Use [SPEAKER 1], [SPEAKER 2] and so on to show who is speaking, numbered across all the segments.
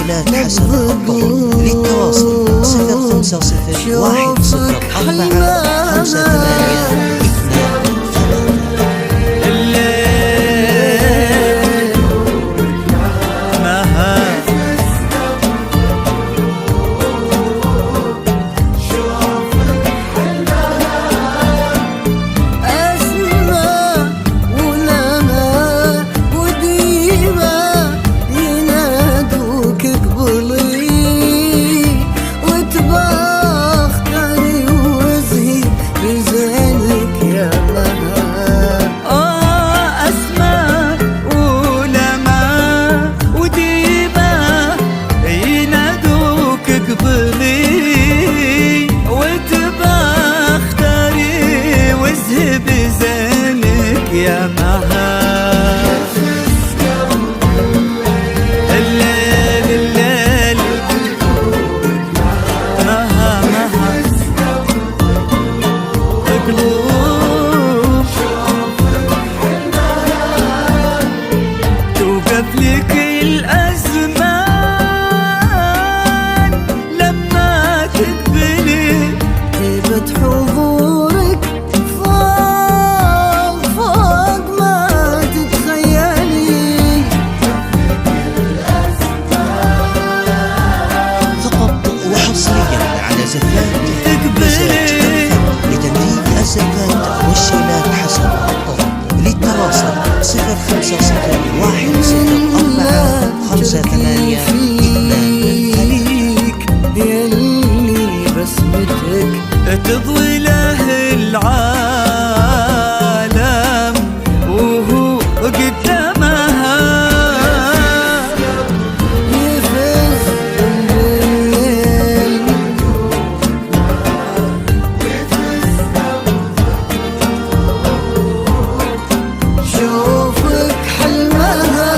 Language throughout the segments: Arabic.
[SPEAKER 1] والشيلات حسب الطرق. للتواصل 0504
[SPEAKER 2] يا مها الليل الليل مها مها قلوب توقف لك الأزمان لما تقبلي هبة حضورك
[SPEAKER 1] الزفات والشيلات حسب الطرق. للتواصل 0504
[SPEAKER 2] يلي بسمتك تضوي له العالم وهو قدامها يفز بالليل شوفك حلمها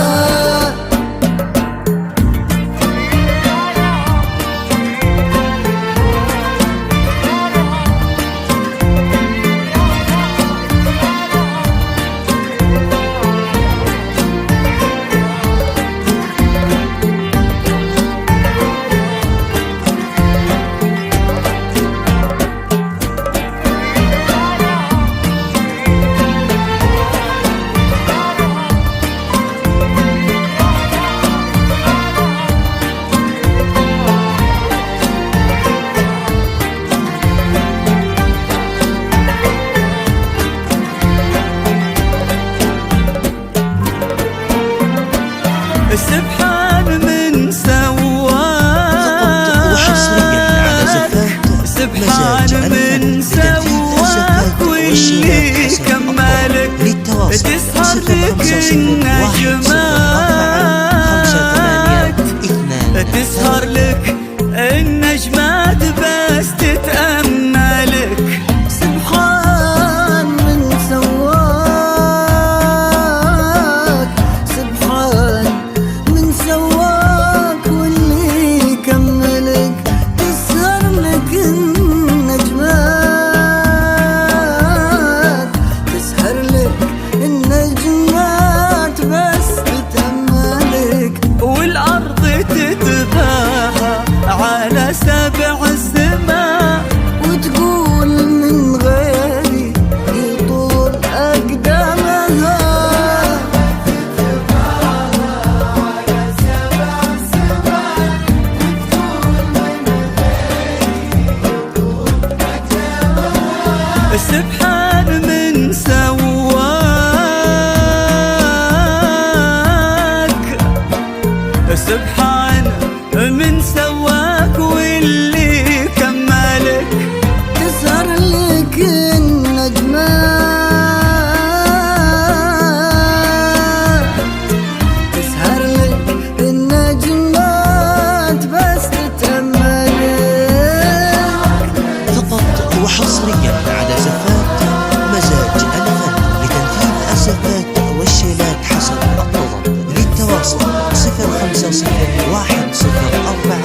[SPEAKER 2] سبحان من سواك
[SPEAKER 1] وحصريا على زفات
[SPEAKER 2] سبحان من سواك واللي كملك تسهر لك النجمات تسهر لك النجمات بس تتأملك سبحان من سواك سبحان من سواك واللي كملك تسهر لك النجمات تسهر لك النجمات بس تتأملك والأرض تتباهى على سبع السماء وتقول من غيري يطول أقدامها سبحان من سواك سبحان من سواك واللي كملك تسهر لك النجمات تسهر لك النجمات بس تتأملك
[SPEAKER 1] فقط وحصريا على زفات مزاج الفن لتنفيذ الزفات والشيلات حسب الطلب. للتواصل 0501 04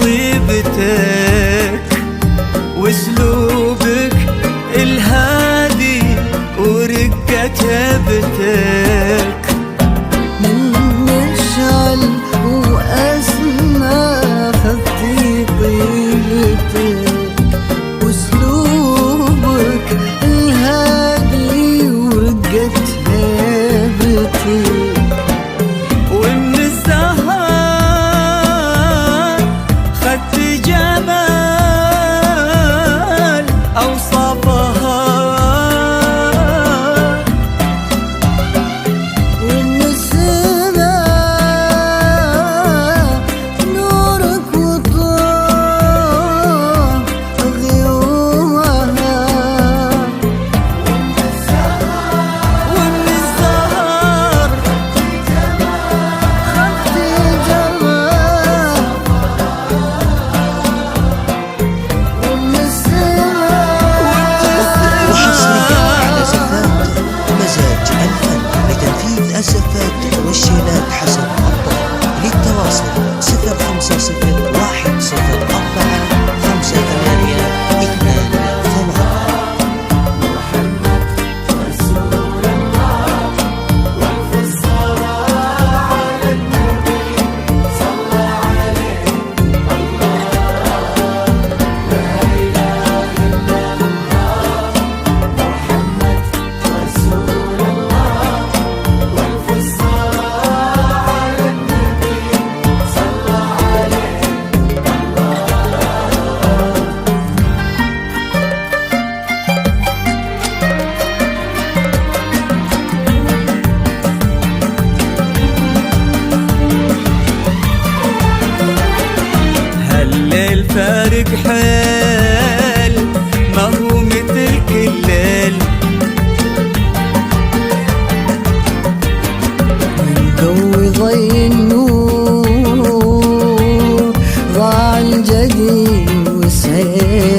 [SPEAKER 2] طيبتك واسلوبك الهادي ورقة هبتك،
[SPEAKER 3] من مشعل وأسمى خفتي طيبتك واسلوبك الهادي ورقة هيبتك،
[SPEAKER 2] ومن الزهر خدت جمال أوصافها،
[SPEAKER 3] ومن السماء نورك وضوء غيومها،
[SPEAKER 2] ومن الزهر
[SPEAKER 3] خدت جمال، ومن السماء
[SPEAKER 1] وحصريا على زفات مزاج الفن لتنفيذ الزفات والشيلات حسب الطلب. للتواصل 050 104 5823.
[SPEAKER 2] هالليل فارق حال ما هو مثل كل ليل،
[SPEAKER 3] قوي ضي النور ضاع الجدي وسهيل،